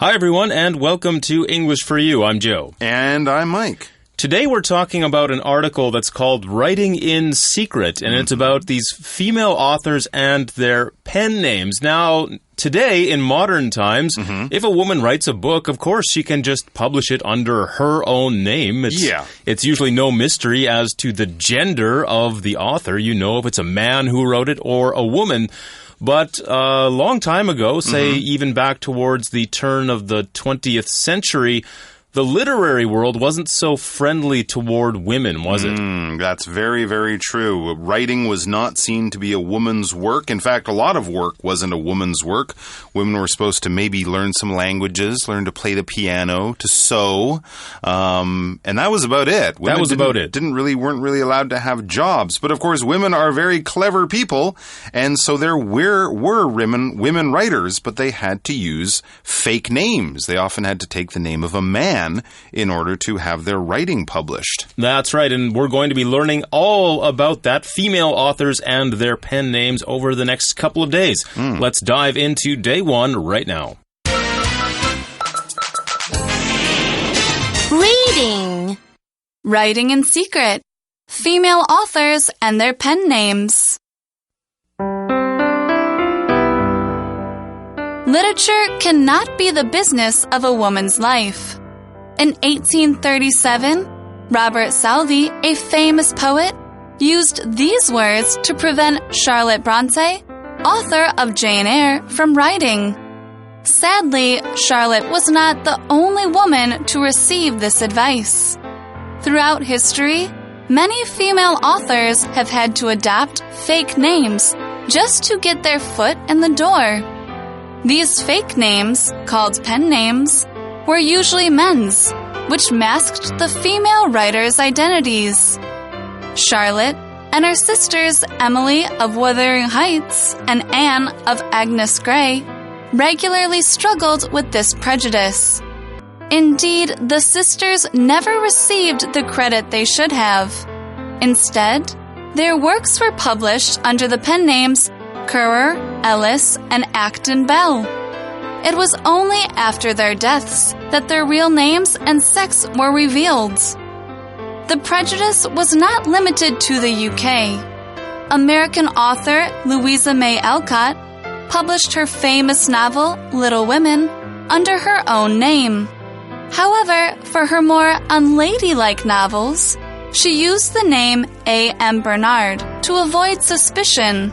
Hi, everyone, and welcome to English for You. I'm Joe. And I'm Mike. Today we're talking about an article that's called Writing in Secret, and it's about these female authors and their pen names. Now, today, in modern times, if a woman writes a book, of course, she can just publish it under her own name. It's usually no mystery as to the gender of the author. You know if it's a man who wrote it or a woman. But a long time ago, say even back towards the turn of the 20th century, the literary world wasn't so friendly toward women, was it? That's very, very true. Writing was not seen to be a woman's work. In fact, a lot of work wasn't a woman's work. Women were supposed to maybe learn some languages, learn to play the piano, to sew, and that was about it. Women weren't really allowed to have jobs. But of course, women are very clever people, and so there were women writers, but they had to use fake names. They often had to take the name of a man in order to have their writing published. That's right, and we're going to be learning all about that, female authors and their pen names over the next couple of days. Let's dive into day one right now. Reading. Writing in Secret. Female authors and their pen names. Literature cannot be the business of a woman's life. In 1837, Robert Southey, a famous poet, used these words to prevent Charlotte Bronte, author of Jane Eyre, from writing. Sadly, Charlotte was not the only woman to receive this advice. Throughout history, many female authors have had to adopt fake names just to get their foot in the door. These fake names, called pen names, were usually men's, which masked the female writers' identities. Charlotte and her sisters Emily of Wuthering Heights and Anne of Agnes Grey regularly struggled with this prejudice. Indeed, the sisters never received the credit they should have. Instead, their works were published under the pen names Currer, Ellis, and Acton Bell. It was only after their deaths that their real names and sex were revealed. The prejudice was not limited to the UK. American author Louisa May Alcott published her famous novel, Little Women, under her own name. However, for her more unladylike novels, she used the name A.M. Bernard to avoid suspicion.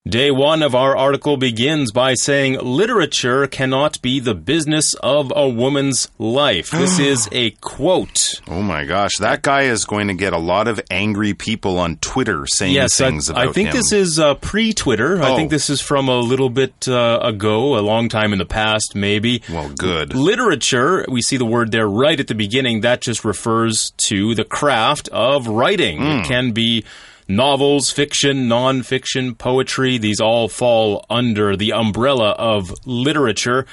Day one of our article begins by saying literature cannot be the business of a woman's life. This is a quote. Oh my gosh, that guy is going to get a lot of angry people on Twitter saying things about him. I think this is pre-Twitter. I think this is from a little bit ago, a long time in the past, maybe. Well, good. Literature, we see the word there right at the beginning. That just refers to the craft of writing. It can be novels, fiction, non-fiction, poetry, these all fall under the umbrella of literature.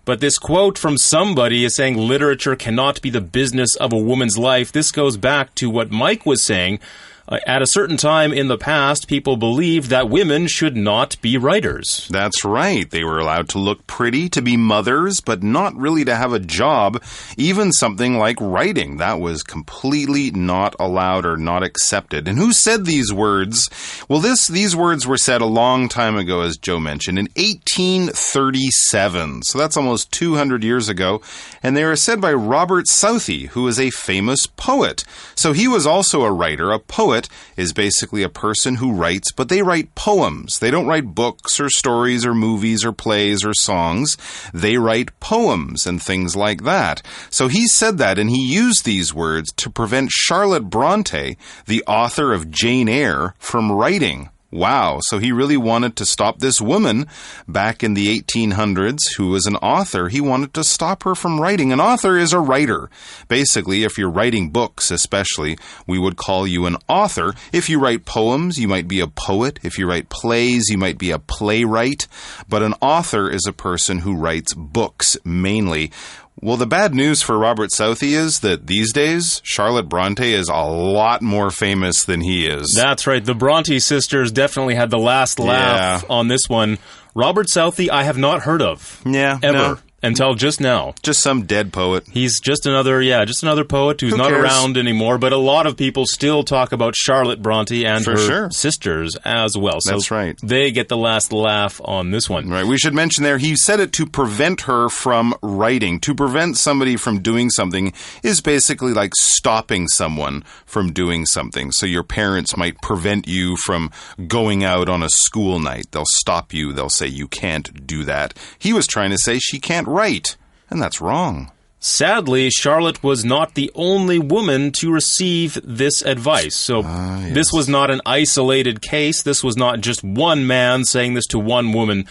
But this quote from somebody is saying literature cannot be the business of a woman's life. This goes back to what Mike was saying. At a certain time in the past, people believed that women should not be writers. That's right. They were allowed to look pretty, to be mothers, but not really to have a job, even something like writing. That was completely not allowed or not accepted. And who said these words? Well, these words were said a long time ago, as Joe mentioned, in 1837. So that's almost 200 years ago. And they were said by Robert Southey, who is a famous poet. So he was also a writer, a poet. Is basically a person who writes, but they write poems. They don't write books or stories or movies or plays or songs. They write poems and things like that. So he said that, and he used these words to prevent Charlotte Bronte, the author of Jane Eyre, from writing. Wow, so he really wanted to stop this woman back in the 1800s who was an author. He wanted to stop her from writing. An author is a writer. Basically, if you're writing books especially, we would call you an author. If you write poems, you might be a poet. If you write plays, you might be a playwright. But an author is a person who writes books mainly. Well, the bad news for Robert Southey is that these days, Charlotte Bronte is a lot more famous than he is. That's right. The Bronte sisters definitely had the last laugh on this one. Robert Southey, I have not heard of. Yeah. Ever. No. Until just now. Just some dead poet. He's just another poet who's not around anymore, but a lot of people still talk about Charlotte Bronte and her sisters as well. So that's right. They get the last laugh on this one. Right. We should mention there, he said it to prevent her from writing. To prevent somebody from doing something is basically like stopping someone from doing something. So your parents might prevent you from going out on a school night. They'll stop you. They'll say you can't do that. He was trying to say she can't write, and that's wrong. Sadly, Charlotte was not the only woman to receive this advice. So this was not an isolated case. This was not just one man saying this to one woman.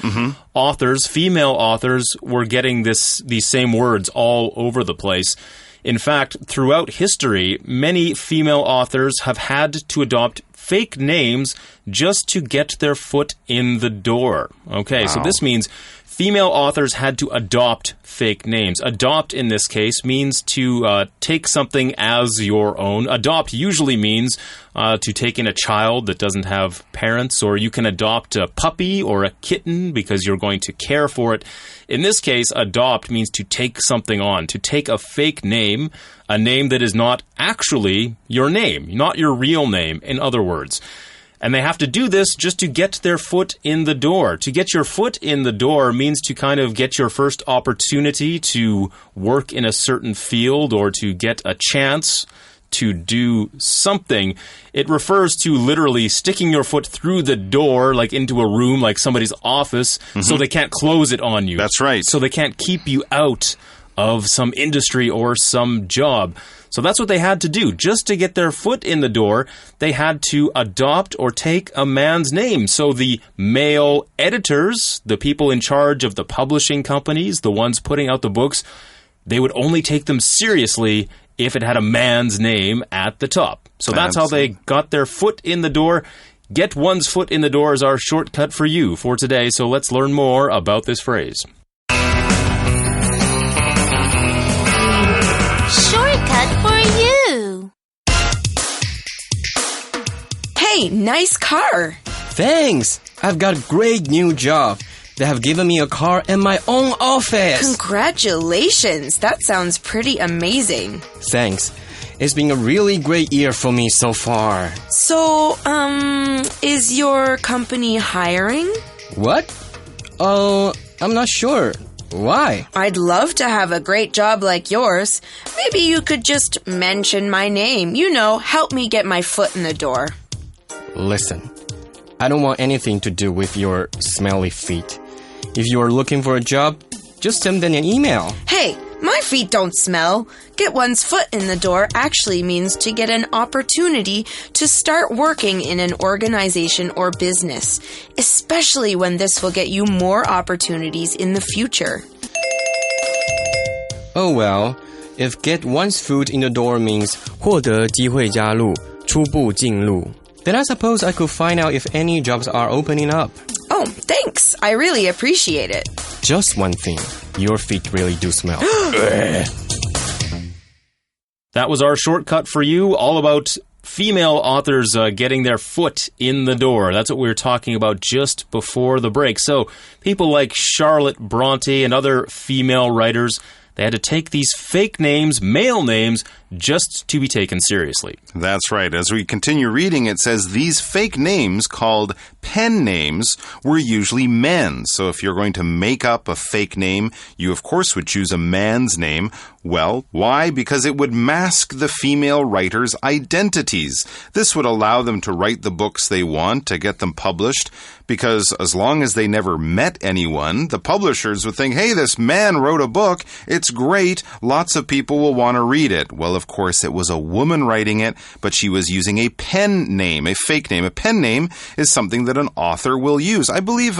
Authors, female authors, were getting these same words all over the place. In fact, throughout history, many female authors have had to adopt fake names just to get their foot in the door. Okay, so this means female authors had to adopt fake names. Adopt, in this case, means to take something as your own. Adopt usually means to take in a child that doesn't have parents, or you can adopt a puppy or a kitten because you're going to care for it. In this case, adopt means to take something on, to take a fake name, a name that is not actually your name, not your real name, in other words. And they have to do this just to get their foot in the door. To get your foot in the door means to kind of get your first opportunity to work in a certain field or to get a chance to do something. It refers to literally sticking your foot through the door, like into a room, like somebody's office, so they can't close it on you. That's right. So they can't keep you out of some industry or some job. So that's what they had to do. Just to get their foot in the door, they had to adopt or take a man's name. So the male editors, the people in charge of the publishing companies, the ones putting out the books, they would only take them seriously if it had a man's name at the top. So that's how they got their foot in the door. Get one's foot in the door is our shortcut for you for today. So let's learn more about this phrase. Shortcut for you. Hey, nice car. Thanks. I've got a great new job. They have given me a car and my own office. Congratulations. That sounds pretty amazing. Thanks. It's been a really great year for me so far. So, is your company hiring? What? I'm not sure. Why? I'd love to have a great job like yours. Maybe you could just mention my name. You know, help me get my foot in the door. Listen, I don't want anything to do with your smelly feet. If you are looking for a job, just send them an email. Hey, my feet don't smell. Get one's foot in the door actually means to get an opportunity to start working in an organization or business, especially when this will get you more opportunities in the future. Oh well, if get one's foot in the door means 获得机会加入,初步进入, then I suppose I could find out if any jobs are opening up. Oh, thanks. I really appreciate it. Just one thing. Your feet really do smell. That was our shortcut for you, all about female authors getting their foot in the door. That's what we were talking about just before the break. So people like Charlotte Bronte and other female writers, they had to take these fake names, male names, just to be taken seriously. That's right. As we continue reading, it says these fake names called pen names were usually men's. So if you're going to make up a fake name, you of course would choose a man's name. Well, why? Because it would mask the female writers' identities. This would allow them to write the books they want, to get them published, because as long as they never met anyone, the publishers would think, hey, this man wrote a book. It's great. Lots of people will want to read it. Well, of course, it was a woman writing it, but she was using a pen name, a fake name. A pen name is something that an author will use. I believe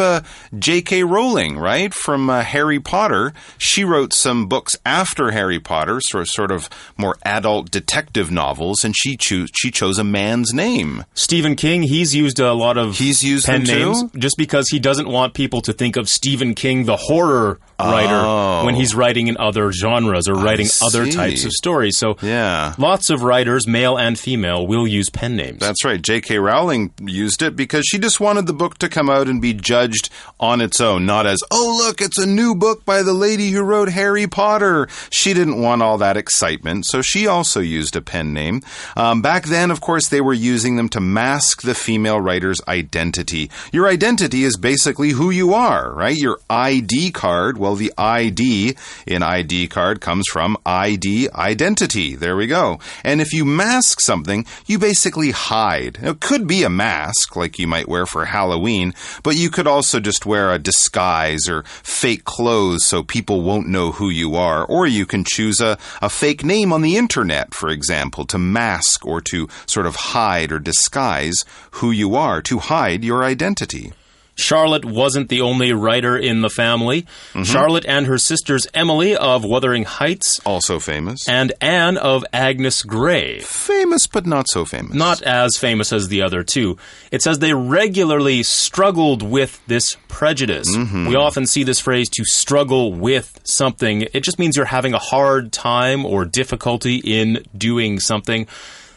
J.K. Rowling, right, from Harry Potter, she wrote some books after Harry Potter, sort of more adult detective novels, and she chose a man's name. Stephen King, he's used a lot of pen names too? just because he doesn't want people to think of Stephen King, the horror writer when he's writing in other genres or writing other types of stories. So lots of writers, male and female, will use pen names. That's right. J.K. Rowling used it because she just wanted the book to come out and be judged on its own, not as, oh, look, it's a new book by the lady who wrote Harry Potter. She didn't want all that excitement, so she also used a pen name. Back then, of course, they were using them to mask the female writer's identity. Your identity is basically who you are, right? Your ID card, well, the ID in ID card comes from ID, identity. There we go. And if you mask something, you basically hide. It could be a mask, like you might wear for Halloween, but you could also just wear a disguise or fake clothes so people won't know who you are. Or you can choose a fake name on the internet, for example, to mask or to sort of hide or disguise who you are, to hide your identity. Charlotte wasn't the only writer in the family. Charlotte and her sisters Emily of Wuthering Heights. Also famous. And Anne of Agnes Grey. Famous, but not so famous. Not as famous as the other two. It says they regularly struggled with this prejudice. We often see this phrase, to struggle with something. It just means you're having a hard time or difficulty in doing something.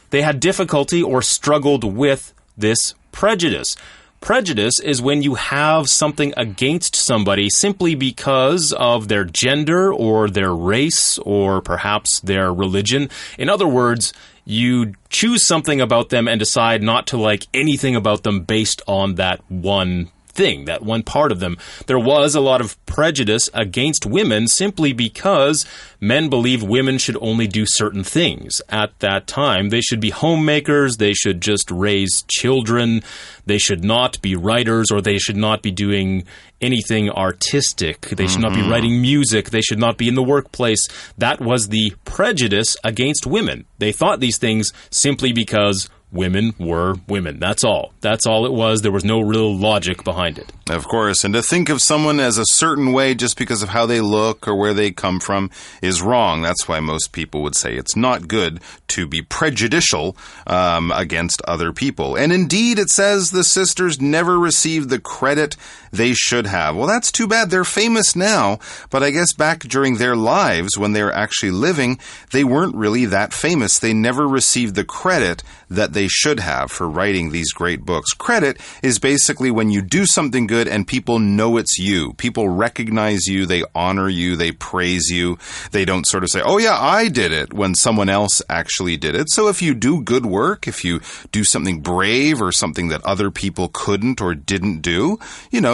They had difficulty or struggled with this prejudice. Prejudice is when you have something against somebody simply because of their gender or their race or perhaps their religion. In other words, you choose something about them and decide not to like anything about them based on that one thing, that one part of them. There was a lot of prejudice against women simply because men believed women should only do certain things at that time. They should be homemakers, they should just raise children, they should not be writers, or they should not be doing anything artistic. They should not be writing music, they should not be in the workplace. That was the prejudice against women. They thought these things simply because women were women. That's all. That's all it was. There was no real logic behind it. Of course. And to think of someone as a certain way just because of how they look or where they come from is wrong. That's why most people would say it's not good to be prejudicial against other people. And indeed, it says the sisters never received the credit they should have. Well, that's too bad. They're famous now, but I guess back during their lives when they were actually living, they weren't really that famous. They never received the credit that they should have for writing these great books. Credit is basically when you do something good and people know it's you. People recognize you, they honor you, they praise you. They don't sort of say, oh yeah, I did it, when someone else actually did it. So if you do good work, if you do something brave or something that other people couldn't or didn't do,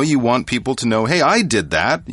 you want people to know, hey, I did that.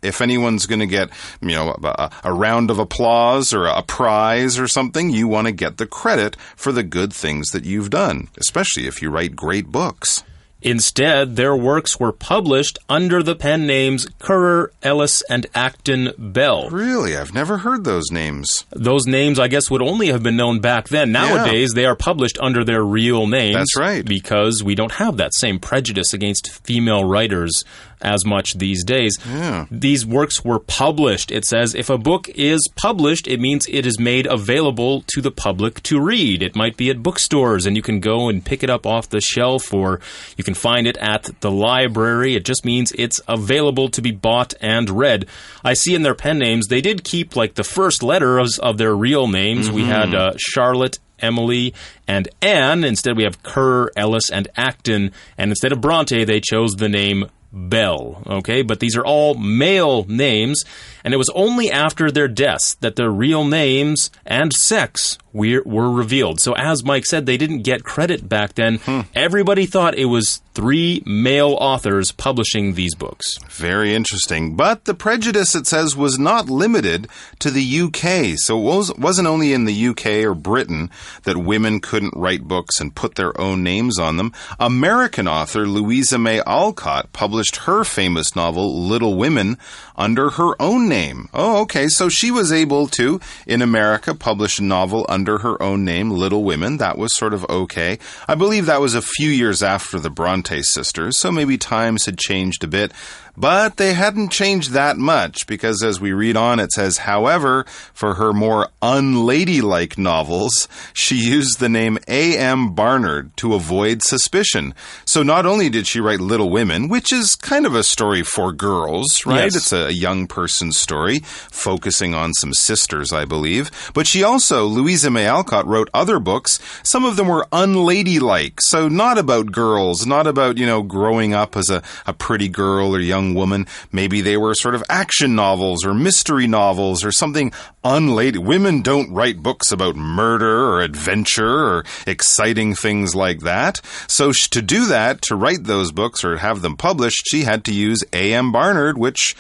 If anyone's going to get, a round of applause or a prize or something, you want to get the credit for the good things that you've done, especially if you write great books. Instead, their works were published under the pen names Currer, Ellis, and Acton Bell. Really? I've never heard those names. Those names, I guess, would only have been known back then. Nowadays, they are published under their real names. That's right. Because we don't have that same prejudice against female writers as much these days. Yeah. These works were published. It says if a book is published, it means it is made available to the public to read. It might be at bookstores, and you can go and pick it up off the shelf, or you can find it at the library. It just means it's available to be bought and read. I see in their pen names, they did keep like the first letters of their real names. We had Charlotte, Emily, and Anne. Instead, we have Currer, Ellis, and Acton. And instead of Bronte, they chose the name Bell. Okay, but these are all male names, and it was only after their deaths that their real names and sex were revealed. So as Mike said, they didn't get credit back then. Everybody thought it was 3 male authors publishing these books. Very interesting. But the prejudice, it says, was not limited to the UK. So it wasn't only in the UK or Britain that women couldn't write books and put their own names on them. American author Louisa May Alcott published her famous novel Little Women under her own name. Oh, okay. So she was able to, in America, publish a novel under under her own name, Little Women. That was sort of okay. I believe that was a few years after the Bronte sisters, so maybe times had changed a bit. But they hadn't changed that much, because as we read on, it says, however, for her more unladylike novels, she used the name A.M. Barnard to avoid suspicion. So not only did she write Little Women, which is kind of a story for girls, right? Yes. It's a young person's story, focusing on some sisters, I believe. But she also, Louisa May Alcott, wrote other books. Some of them were unladylike, so not about girls, not about, growing up as a pretty girl or young woman. Maybe they were sort of action novels or mystery novels or something unladylike. Women don't write books about murder or adventure or exciting things like that. So to do that, to write those books or have them published, she had to use A.M. Barnard, which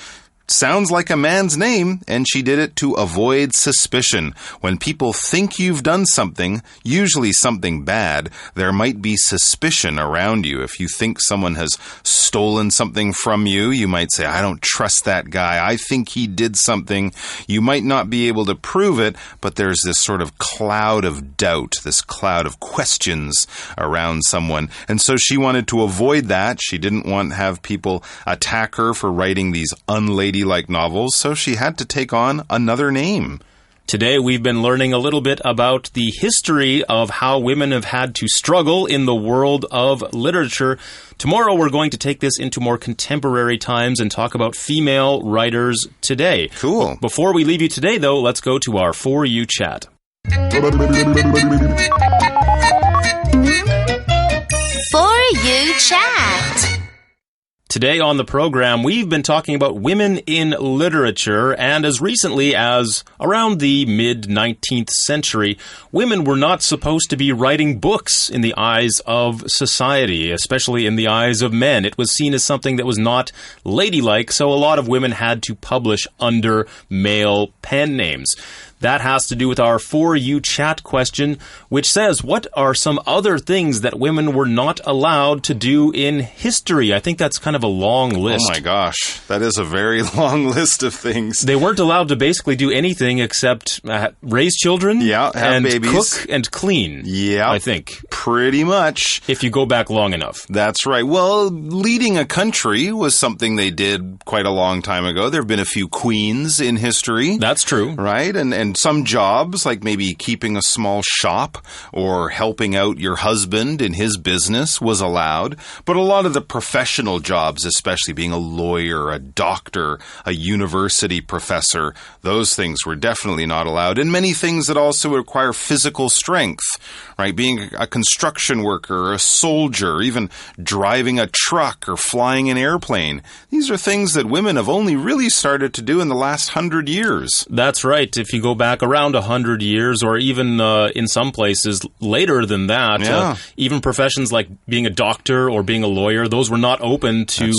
sounds like a man's name, and she did it to avoid suspicion. When people think you've done something, usually something bad, there might be suspicion around you. If you think someone has stolen something from you, you might say, I don't trust that guy. I think he did something. You might not be able to prove it, but there's this sort of cloud of doubt, this cloud of questions around someone. And so she wanted to avoid that. She didn't want to have people attack her for writing these unladylike novels, so she had to take on another name. Today we've been learning a little bit about the history of how women have had to struggle in the world of literature. Tomorrow we're going to take this into more contemporary times and talk about female writers today. Cool. Before we leave you today, though, let's go to our For You chat. For You chat. Today on the program, we've been talking about women in literature, and as recently as around the mid-19th century, women were not supposed to be writing books in the eyes of society, especially in the eyes of men. It was seen as something that was not ladylike, so a lot of women had to publish under male pen names. That has to do with our For You chat question, which says, what are some other things that women were not allowed to do in history? I think that's kind of a long list. Oh my gosh, that is a very long list of things. They weren't allowed to basically do anything except raise children have and babies. Cook and clean, I think. Pretty much. If you go back long enough. That's right. Well, leading a country was something they did quite a long time ago. There have been a few queens in history. That's true. Right? And some jobs, like maybe keeping a small shop or helping out your husband in his business, was allowed. But a lot of the professional jobs, especially being a lawyer, a doctor, a university professor, those things were definitely not allowed. And many things that also require physical strength, right? Being a construction worker, or a soldier, even driving a truck or flying an airplane. These are things that women have only really started to do in the last 100 years. That's right. If you go back around 100 years, or even in some places later than that, even professions like being a doctor or being a lawyer, those were not open to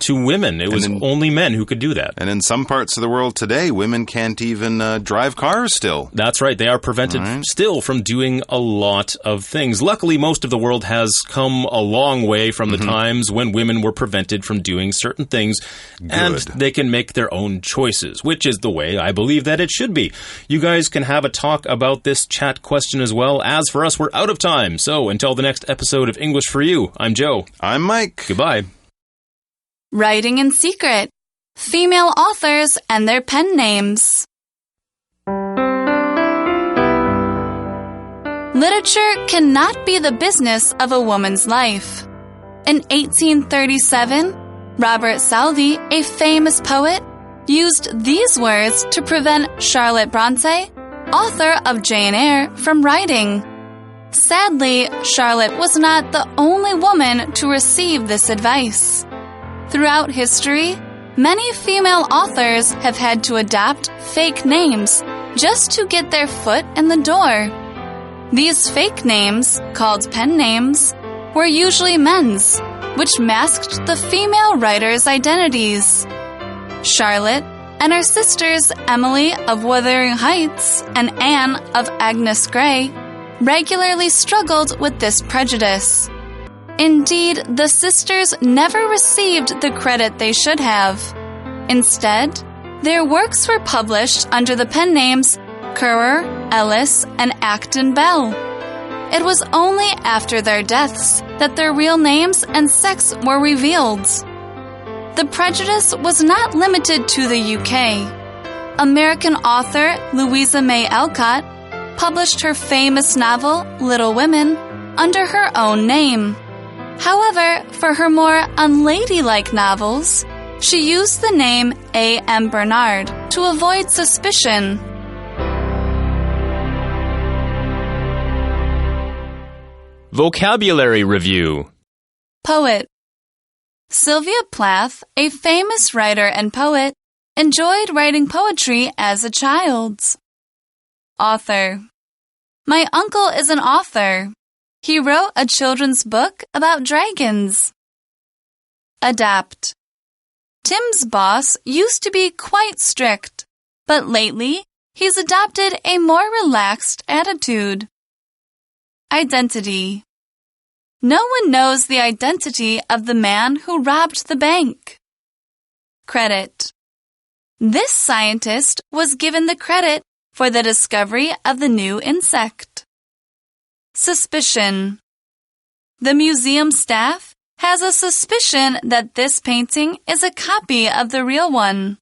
women. It was only men who could do that. And in some parts of the world today, women can't even drive cars still. That's right. They are prevented still from doing a lot of things. Luckily, most of the world has come a long way from the times when women were prevented from doing certain things. Good. And they can make their own choices, which is the way I believe that it should be. You guys can have a talk about this chat question as well. As for us, we're out of time. So until the next episode of English for You, I'm Joe. I'm Mike. Goodbye. Writing in secret. Female authors and their pen names. Literature cannot be the business of a woman's life. In 1837, Robert Southey, a famous poet, used these words to prevent Charlotte Bronte, author of Jane Eyre, from writing. Sadly, Charlotte was not the only woman to receive this advice. Throughout history, many female authors have had to adopt fake names just to get their foot in the door. These fake names, called pen names, were usually men's, which masked the female writers' identities. Charlotte and her sisters Emily of Wuthering Heights and Anne of Agnes Grey regularly struggled with this prejudice. Indeed, the sisters never received the credit they should have. Instead, their works were published under the pen names Currer, Ellis, and Acton Bell. It was only after their deaths that their real names and sex were revealed. The prejudice was not limited to the UK. American author Louisa May Alcott published her famous novel, Little Women, under her own name. However, for her more unladylike novels, she used the name A.M. Bernard to avoid suspicion. Vocabulary Review. Poet. Sylvia Plath, a famous writer and poet, enjoyed writing poetry as a child. Author. My uncle is an author. He wrote a children's book about dragons. Adapt. Tim's boss used to be quite strict, but lately he's adopted a more relaxed attitude. Identity. No one knows the identity of the man who robbed the bank. Credit. This scientist was given the credit for the discovery of the new insect. Suspicion. The museum staff has a suspicion that this painting is a copy of the real one.